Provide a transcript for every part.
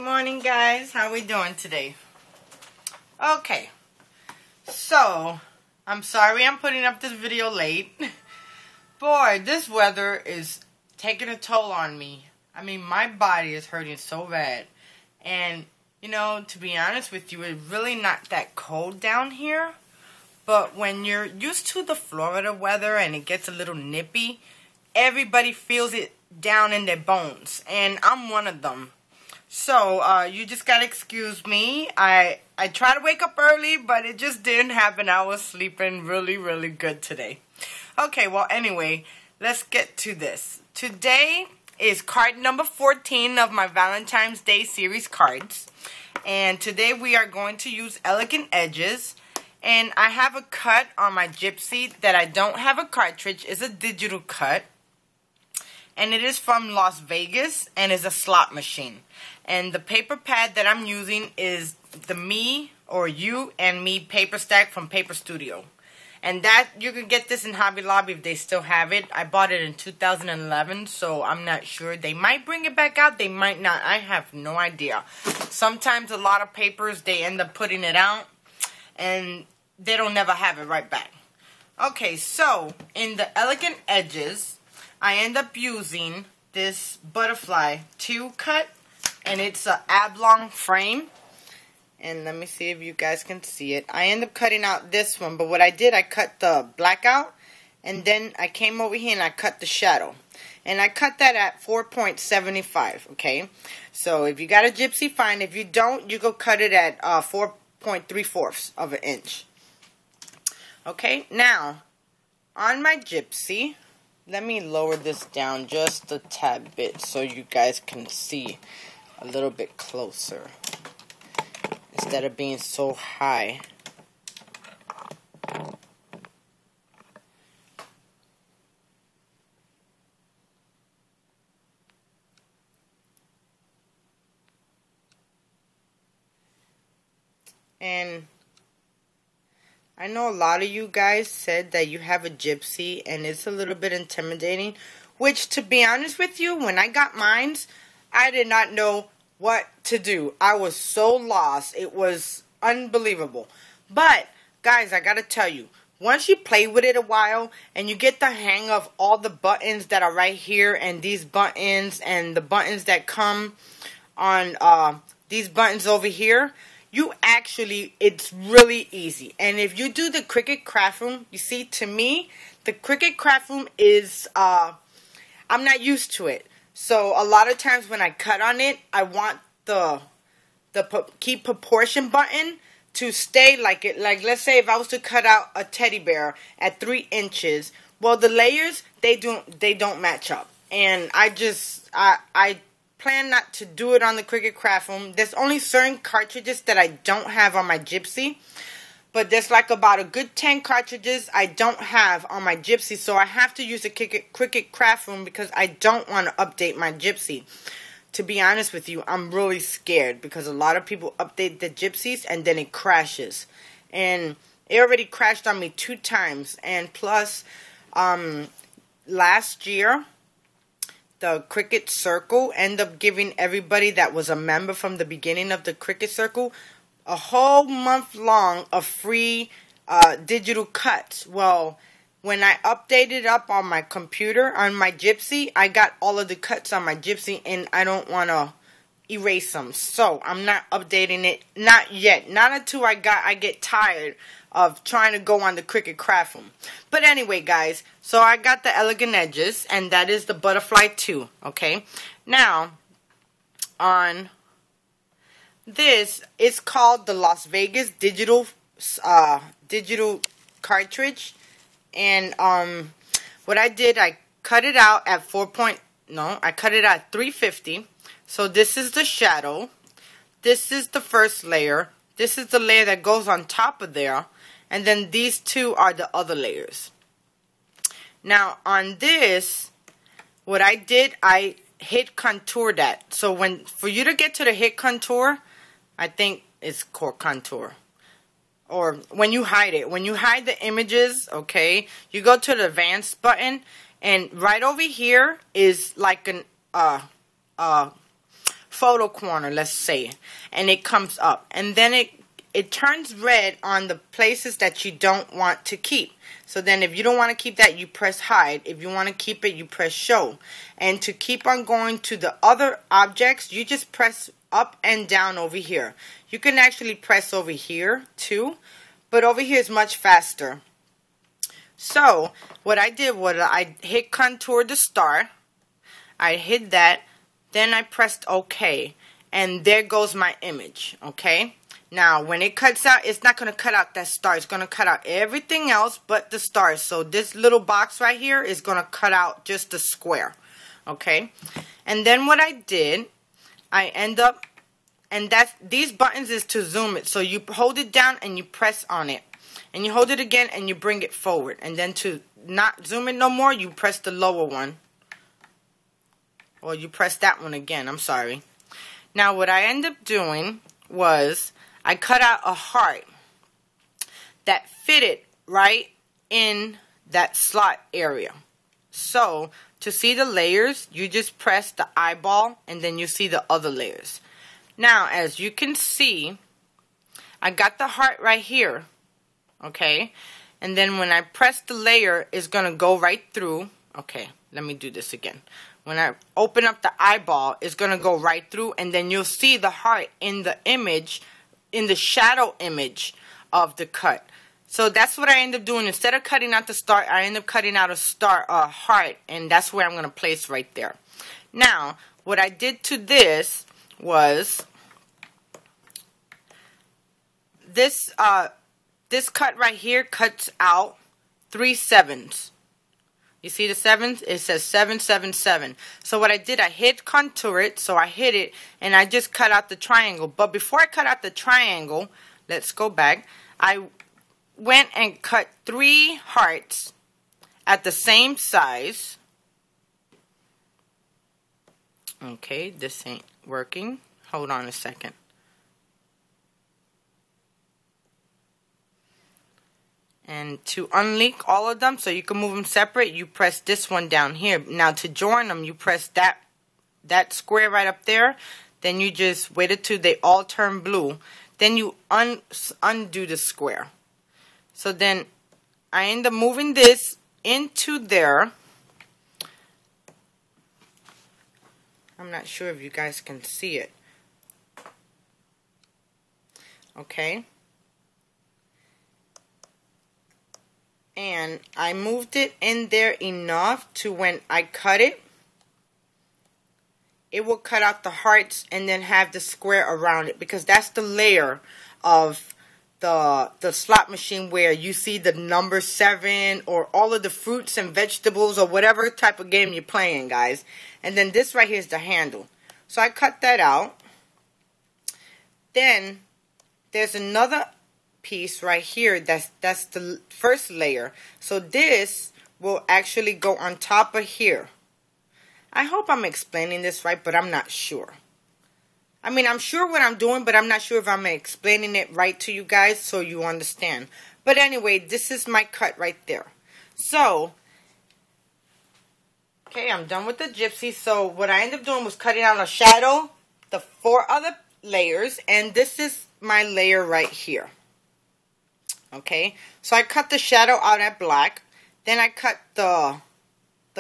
morning, guys. How we doing today? Okay, so I'm sorry I'm putting up this video late. Boy, this weather is taking a toll on me. I mean, my body is hurting so bad. And, you know, to be honest with you, it's really not that cold down here. But when you're used to the Florida weather and it gets a little nippy, everybody feels it down in their bones. And I'm one of them. So, you just gotta excuse me. I try to wake up early, but it just didn't happen. I was sleeping really, really good today. Okay, well, anyway, let's get to this. Today is card number 14 of my Valentine's Day series cards. And today we are going to use Elegant Edges. And I have a cut on my Gypsy that I don't have a cartridge. It's a digital cut. And it is from Las Vegas and is a slot machine. And the paper pad that I'm using is the Me or You and Me paper stack from Paper Studio. And that, you can get this in Hobby Lobby if they still have it. I bought it in 2011, so I'm not sure. They might bring it back out, they might not. I have no idea. Sometimes a lot of papers, they end up putting it out, and they don't never have it right back. Okay, so in the Elegant Edges, I end up using this butterfly 2 cut, and it's an oblong frame. And let me see if you guys can see it. I end up cutting out this one, but what I did, I cut the black out, and then I came over here and I cut the shadow. And I cut that at 4.75, okay? So if you got a Gypsy, fine. If you don't, you go cut it at 4.75 of an inch. Okay, now, on my Gypsy, let me lower this down just a tad bit so you guys can see a little bit closer instead of being so high. And I know a lot of you guys said that you have a Gypsy and it's a little bit intimidating, which, to be honest with you, when I got mine, I did not know what to do. I was so lost. It was unbelievable. But, guys, I gotta tell you, once you play with it a while and you get the hang of all the buttons that are right here and these buttons and the buttons that come on these buttons over here, you actually, it's really easy. And if you do the Cricut Craft Room, you see, to me, the Cricut Craft Room is, I'm not used to it. So a lot of times when I cut on it, I want the keep proportion button to stay like it. Like, let's say if I was to cut out a teddy bear at 3 inches, well, the layers, they don't match up. And I plan not to do it on the Cricut Craft Room. There's only certain cartridges that I don't have on my Gypsy. But there's like about a good 10 cartridges I don't have on my Gypsy. So I have to use the Cricut Craft Room because I don't want to update my Gypsy. To be honest with you, I'm really scared because a lot of people update the Gypsies and then it crashes. And it already crashed on me 2 times. And plus, last year, the Cricut Circle ended up giving everybody that was a member from the beginning of the Cricut Circle a whole month long of free digital cuts. Well, when I updated up on my computer, on my Gypsy, I got all of the cuts on my Gypsy, and I don't want to erase them. So, I'm not updating it. Not yet. Not until I get tired of trying to go on the Cricut Craft Room. But anyway, guys, so I got the Elegant Edges, and that is the Butterfly 2, okay? Now, on this, it's called the Las Vegas digital cartridge. And what I did, I cut it out at I cut it at 350. So this is the shadow. This is the first layer. This is the layer that goes on top of there. And then these two are the other layers. Now on this, what I did, I hit contour that. So for you to get to the hit contour, I think it's called contour. Or when you hide it. When you hide the images, okay, you go to the advanced button, and right over here is like an photo corner, let's say, and it comes up, and then it turns red on the places that you don't want to keep. So then if you don't want to keep that, you press hide. If you want to keep it, you press show. And to keep on going to the other objects, you just press up and down over here. You can actually press over here too, but over here is much faster. So what I did was I hit contour the star. I hit that. Then I pressed OK. And there goes my image. Okay. Now, when it cuts out, it's not going to cut out that star. It's going to cut out everything else but the stars. So this little box right here is going to cut out just the square. Okay? And then what I did, I end up, and these buttons is to zoom it. So you hold it down and you press on it. And you hold it again and you bring it forward. And then to not zoom it no more, you press the lower one. Or you press that one again. I'm sorry. Now, what I end up doing was I cut out a heart that fitted right in that slot area. So, to see the layers, you just press the eyeball and then you see the other layers. Now, as you can see, I got the heart right here. Okay? And then when I press the layer, it's going to go right through. Okay, let me do this again. When I open up the eyeball, it's going to go right through, and then you'll see the heart in the image, in the shadow image of the cut. So that's what I end up doing. Instead of cutting out the star, I end up cutting out a heart, and that's where I'm going to place right there. Now, what I did to this was this cut right here cuts out 3 7s. You see the 7s? It says 777. So what I did, I hit contour it. So I hit it and I just cut out the triangle. But before I cut out the triangle, let's go back. I went and cut 3 hearts at the same size. Okay, this ain't working. Hold on a second. And to unlink all of them so you can move them separate, you press this one down here. Now to join them, you press that square right up there. Then you just wait until they all turn blue. Then you undo the square. So then I end up moving this into there. I'm not sure if you guys can see it. Okay. And I moved it in there enough to when I cut it, it will cut out the hearts and then have the square around it, because that's the layer of the slot machine where you see the number 7 or all of the fruits and vegetables or whatever type of game you're playing, guys. And then this right here is the handle. So I cut that out. Then there's another piece right here that's the first layer. So this will actually go on top of here. I hope I'm explaining this right, but I'm not sure. I mean, I'm sure what I'm doing, but I'm not sure if I'm explaining it right to you guys so you understand. But anyway, this is my cut right there. So, okay, I'm done with the gypsy. So what I ended up doing was cutting out a shadow, the 4 other layers, and this is my layer right here. Okay, so I cut the shadow out at black. Then I cut the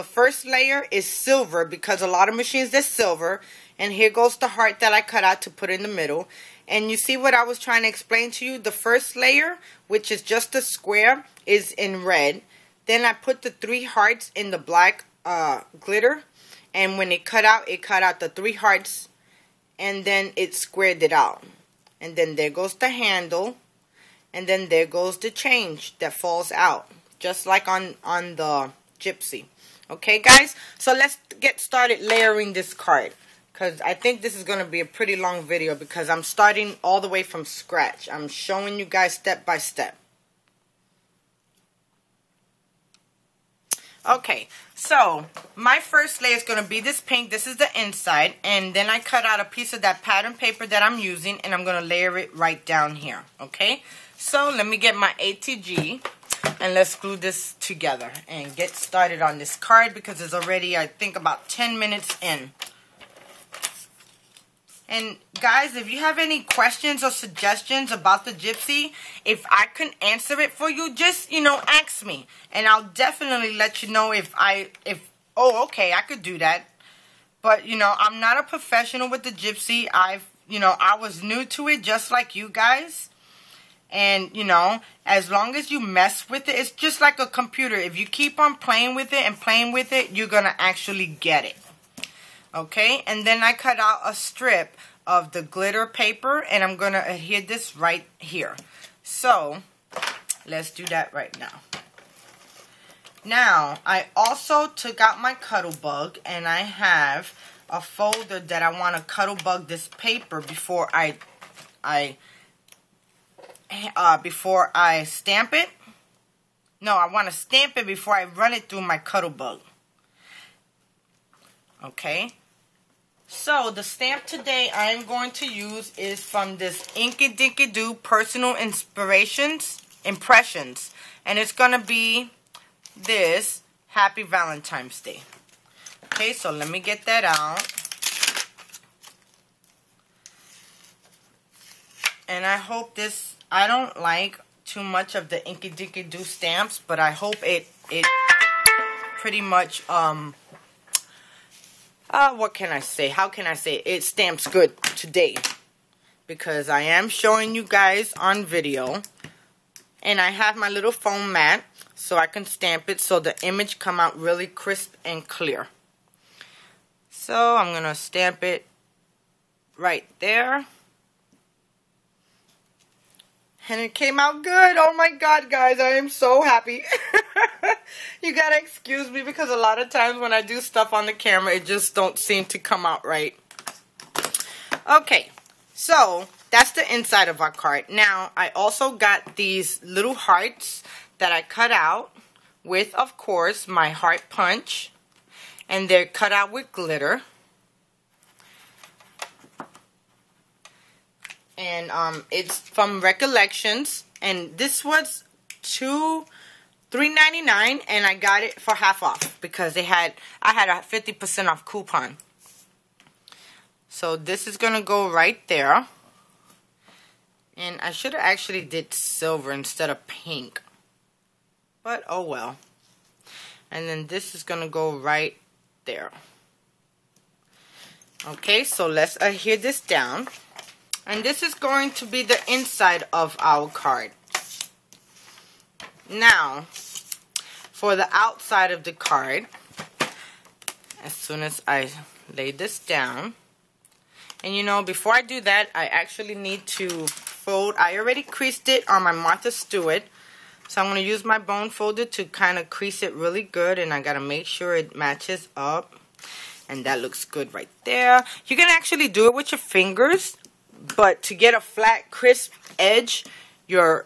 first layer is silver, because a lot of machines they're silver. And here goes the heart that I cut out to put in the middle. And you see what I was trying to explain to you? The first layer, which is just a square, is in red. Then I put the 3 hearts in the black glitter. And when it cut out the 3 hearts. And then it squared it out. And then there goes the handle. And then there goes the change that falls out, just like on the gypsy. Okay, guys? So let's get started layering this card, because I think this is going to be a pretty long video, because I'm starting all the way from scratch. I'm showing you guys step by step. Okay, so my first layer is going to be this pink. This is the inside. And then I cut out a piece of that pattern paper that I'm using, and I'm going to layer it right down here. Okay? So let me get my ATG and let's glue this together and get started on this card, because it's already, I think, about 10 minutes in. And guys, if you have any questions or suggestions about the Gypsy, if I can answer it for you, just, you know, ask me. And I'll definitely let you know oh, okay, I could do that. But, you know, I'm not a professional with the Gypsy. I was new to it just like you guys. And, you know, as long as you mess with it, it's just like a computer. If you keep on playing with it and playing with it, you're going to actually get it. Okay, and then I cut out a strip of the glitter paper, and I'm going to adhere this right here. So, let's do that right now. Now, I also took out my cuddle bug, and I have a folder that I want to cuddle bug this paper before I stamp it. No, I want to stamp it before I run it through my cuddle bug. Okay, so the stamp today I'm going to use is from this Inky Dinky Doo Personal Impressions, and it's going to be this Happy Valentine's Day. Okay, so let me get that out. And I hope this, I don't like too much of the Inky Dinky Doo stamps, but I hope it pretty much, what can I say? How can I say? It stamps good today. Because I am showing you guys on video. And I have my little foam mat so I can stamp it so the image come out really crisp and clear. So I'm going to stamp it right there. And it came out good. Oh my God, guys, I am so happy. You gotta excuse me because a lot of times when I do stuff on the camera, it just don't seem to come out right. Okay, so that's the inside of our card. Now, I also got these little hearts that I cut out with, of course, my heart punch. And they're cut out with glitter. And it's from Recollections, and this was $3.99, and I got it for half off because I had a 50% off coupon. So this is gonna go right there, and I should have actually did silver instead of pink, but oh well. And then this is gonna go right there. Okay, so let's adhere this down. And this is going to be the inside of our card. Now, for the outside of the card, as soon as I lay this down, and you know, before I do that, I actually need to fold. I already creased it on my Martha Stewart, so I'm going to use my bone folder to kind of crease it really good, and I got to make sure it matches up. And that looks good right there. You can actually do it with your fingers. But to get a flat, crisp edge, your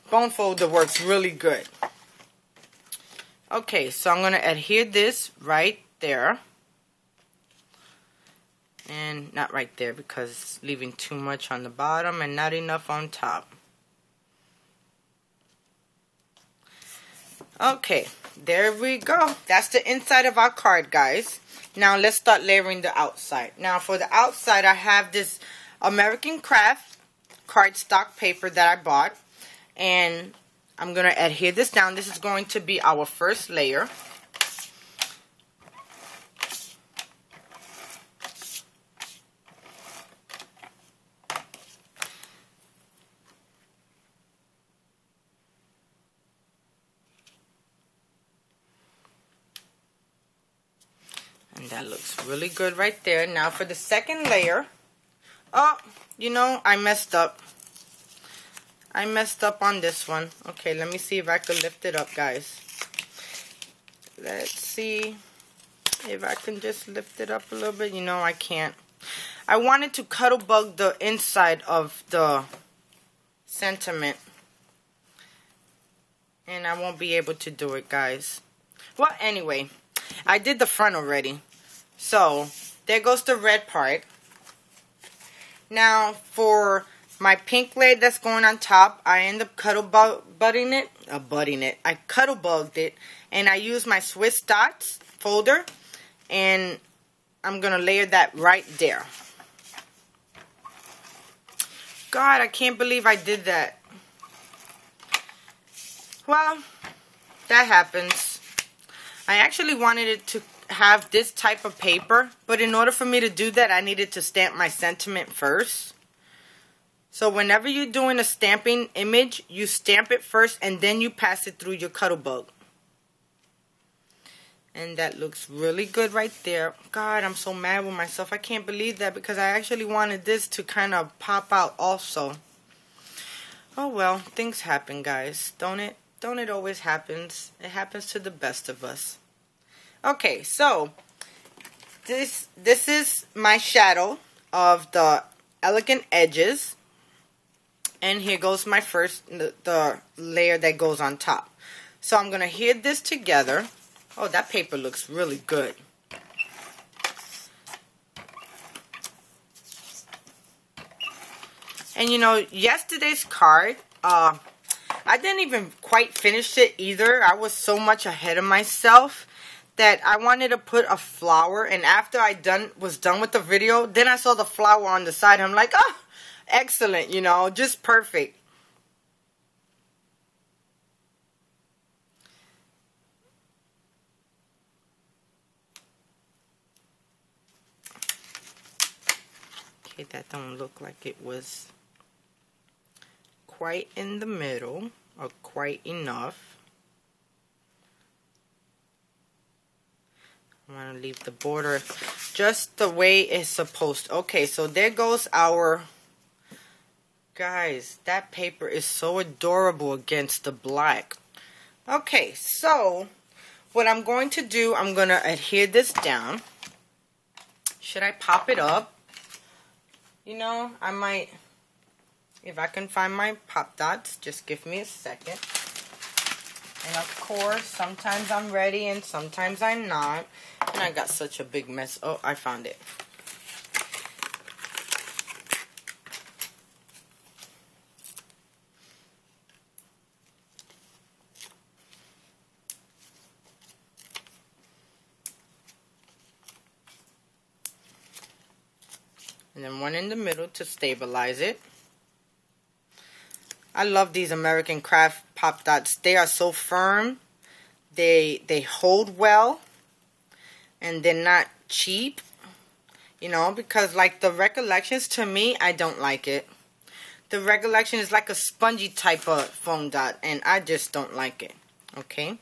bone folder works really good. Okay, so I'm going to adhere this right there. And not right there because it's leaving too much on the bottom and not enough on top. Okay, there we go. That's the inside of our card, guys. Now let's start layering the outside. Now for the outside, I have this American Craft cardstock paper that I bought, and I'm going to adhere this down. This is going to be our first layer. And that looks really good right there. Now for the second layer. Oh, you know, I messed up. I messed up on this one. Okay, let me see if I can lift it up, guys. Let's see if I can just lift it up a little bit. You know, I can't. I wanted to cuddle bug the inside of the sentiment. And I won't be able to do it, guys. Well, anyway, I did the front already. So, there goes the red part. Now, for my pink layer that's going on top, I end up butting it. I cuddle bugged it, and I use my Swiss dots folder, and I'm going to layer that right there. God, I can't believe I did that. Well, that happens. I actually wanted it to have this type of paper, but in order for me to do that, I needed to stamp my sentiment first. So whenever you're doing a stamping image, you stamp it first and then you pass it through your Cuttlebug. And that looks really good right there. God, I'm so mad with myself. I can't believe that because I actually wanted this to kind of pop out also. Oh well, things happen, guys. Don't it? Don't it always happens? It happens to the best of us. Okay, so this is my shadow of the elegant edges. And here goes my first, the layer that goes on top. So I'm going to adhere this together. Oh, that paper looks really good. And you know, yesterday's card, I didn't even quite finish it either. I was so much ahead of myself that I wanted to put a flower. And after I was done with the video, then I saw the flower on the side. I'm like, oh, excellent, you know, just perfect. Okay, that don't look like it was quite in the middle or quite enough. I want to leave the border just the way it's supposed to. Okay, so there goes our... Guys, that paper is so adorable against the black. Okay, so what I'm going to do, I'm going to adhere this down. Should I pop it up? You know, I might, if I can find my pop dots, just give me a second. And of course, sometimes I'm ready and sometimes I'm not. And I got such a big mess. Oh, I found it. And then one in the middle to stabilize it. I love these American Craft Pop Dots. They are so firm. They hold well. And they're not cheap. You know, because like the Recollections, to me, I don't like it. The Recollection is like a spongy type of foam dot. And I just don't like it. Okay.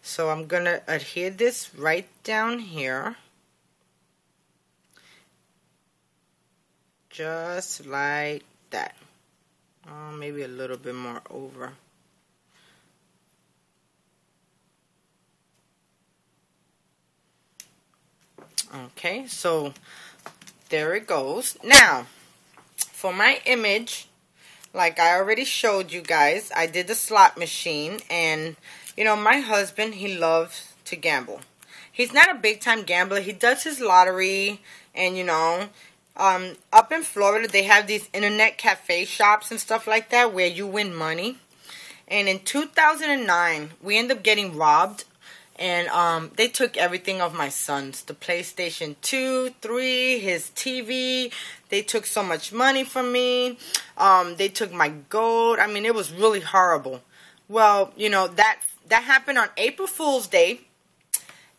So I'm going to adhere this right down here. Just like that. Maybe a little bit more over. Okay, so there it goes. Now, for my image, like I already showed you guys, I did the slot machine. And, you know, my husband, he loves to gamble. He's not a big-time gambler. He does his lottery and, you know... up in Florida, they have these internet cafe shops and stuff like that where you win money. And in 2009, we ended up getting robbed. And they took everything of my son's. The PlayStation 2, 3, his TV. They took so much money from me. They took my gold. I mean, it was really horrible. Well, you know, that happened on April Fool's Day.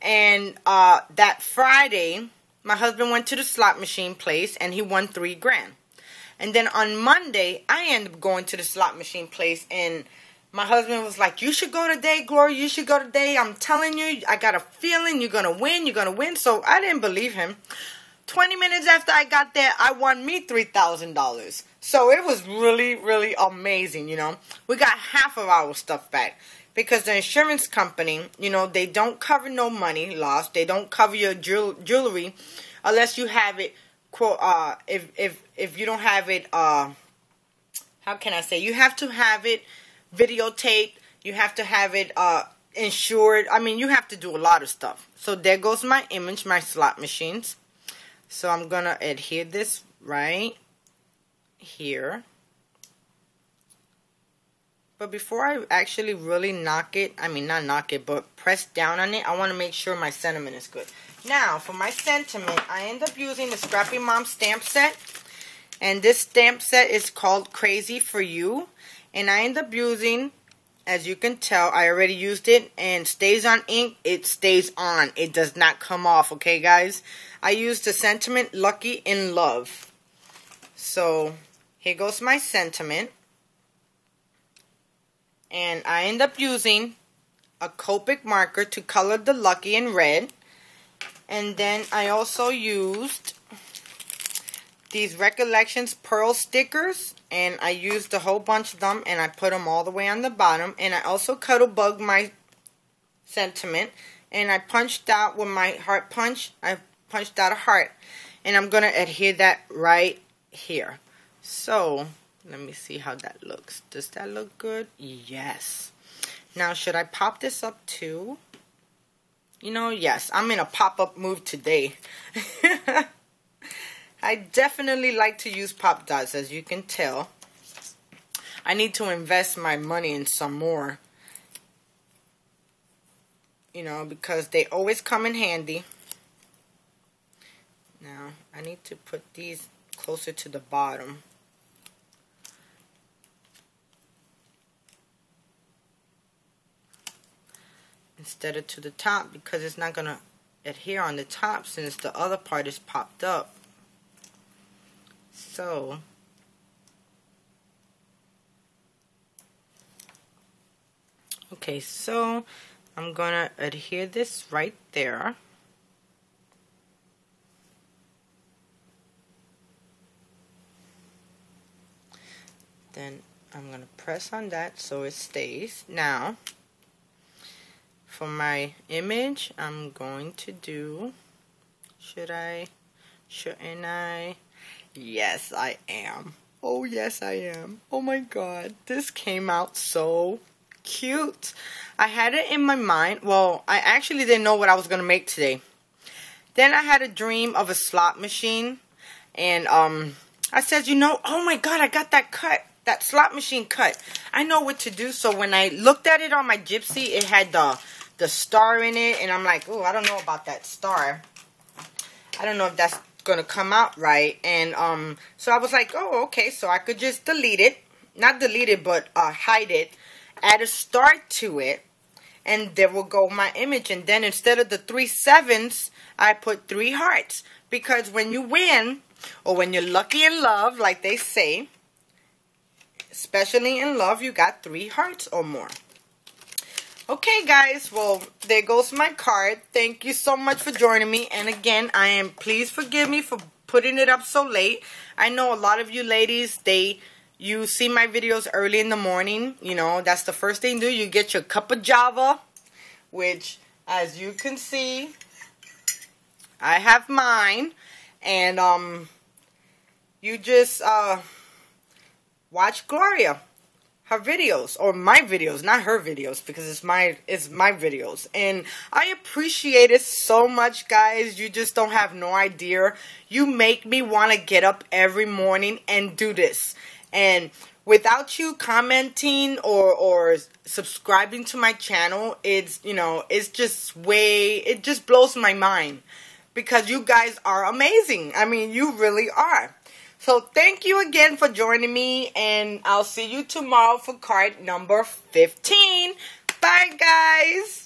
And that Friday... my husband went to the slot machine place and he won $3 grand. And then on Monday, I ended up going to the slot machine place and my husband was like, you should go today, Gloria, you should go today. I'm telling you, I got a feeling you're going to win, you're going to win. So I didn't believe him. 20 minutes after I got there, I won me $3,000. So it was really, really amazing, you know. We got half of our stuff back. Because the insurance company, you know, they don't cover no money lost. They don't cover your jewelry unless you have it, quote, if you don't have it, how can I say? You have to have it videotaped. You have to have it insured. I mean, you have to do a lot of stuff. So there goes my image, my slot machines. So I'm going to adhere this right here. But before I actually really knock it, I mean not knock it, but press down on it, I want to make sure my sentiment is good. Now, for my sentiment, I end up using the Scrappy Mom stamp set. And this stamp set is called Crazy For You. And I end up using, as you can tell, I already used it. And stays on ink, it stays on. It does not come off, okay guys? I used the sentiment Lucky in Love. So, here goes my sentiment. And I end up using a Copic marker to color the Lucky in red. And then I also used these Recollections Pearl stickers, and I used a whole bunch of them, and I put them all the way on the bottom. And I also cuddle bug my sentiment, and I punched out with my heart punch. I punched out a heart, and I'm gonna adhere that right here. So let me see how that looks. Does that look good? Yes. Now should I pop this up too? You know, yes, I'm in a pop-up mood today. I definitely like to use pop dots, as you can tell. I need to invest my money in some more. You know, because they always come in handy. Now, I need to put these closer to the bottom. Instead of to the top, because it's not going to adhere on the top since the other part is popped up. So, okay, so I'm going to adhere this right there. Then I'm going to press on that so it stays. Now, for my image, I'm going to do, shouldn't I? Yes, I am. Oh, yes, I am. Oh, my God. This came out so cute. I had it in my mind. Well, I actually didn't know what I was going to make today. Then I had a dream of a slot machine. And I said, you know, oh, my God, I got that cut. That slot machine cut. I know what to do. So when I looked at it on my Gypsy, it had the star in it. And I'm like, oh, I don't know about that star. I don't know if that's going to come out right. And so I was like, oh, okay, so I could just delete it. Not delete it, but hide it. Add a star to it. And there will go my image. And then instead of the 3 sevens, I put 3 hearts. Because when you win, or when you're lucky in love, like they say, especially in love, you got 3 hearts or more. Okay, guys, well, there goes my card. Thank you so much for joining me. And again, please forgive me for putting it up so late. I know a lot of you ladies, you see my videos early in the morning. You know, that's the first thing you do. You get your cup of Java, which, as you can see, I have mine. And you just watch Gloria. Her videos, or my videos, not her videos, because it's my videos. And I appreciate it so much, guys. You just don't have no idea. You make me want to get up every morning and do this. And without you commenting or subscribing to my channel, it's, you know, it's just it just blows my mind. Because you guys are amazing. I mean, you really are. So thank you again for joining me, and I'll see you tomorrow for card number 15. Bye, guys.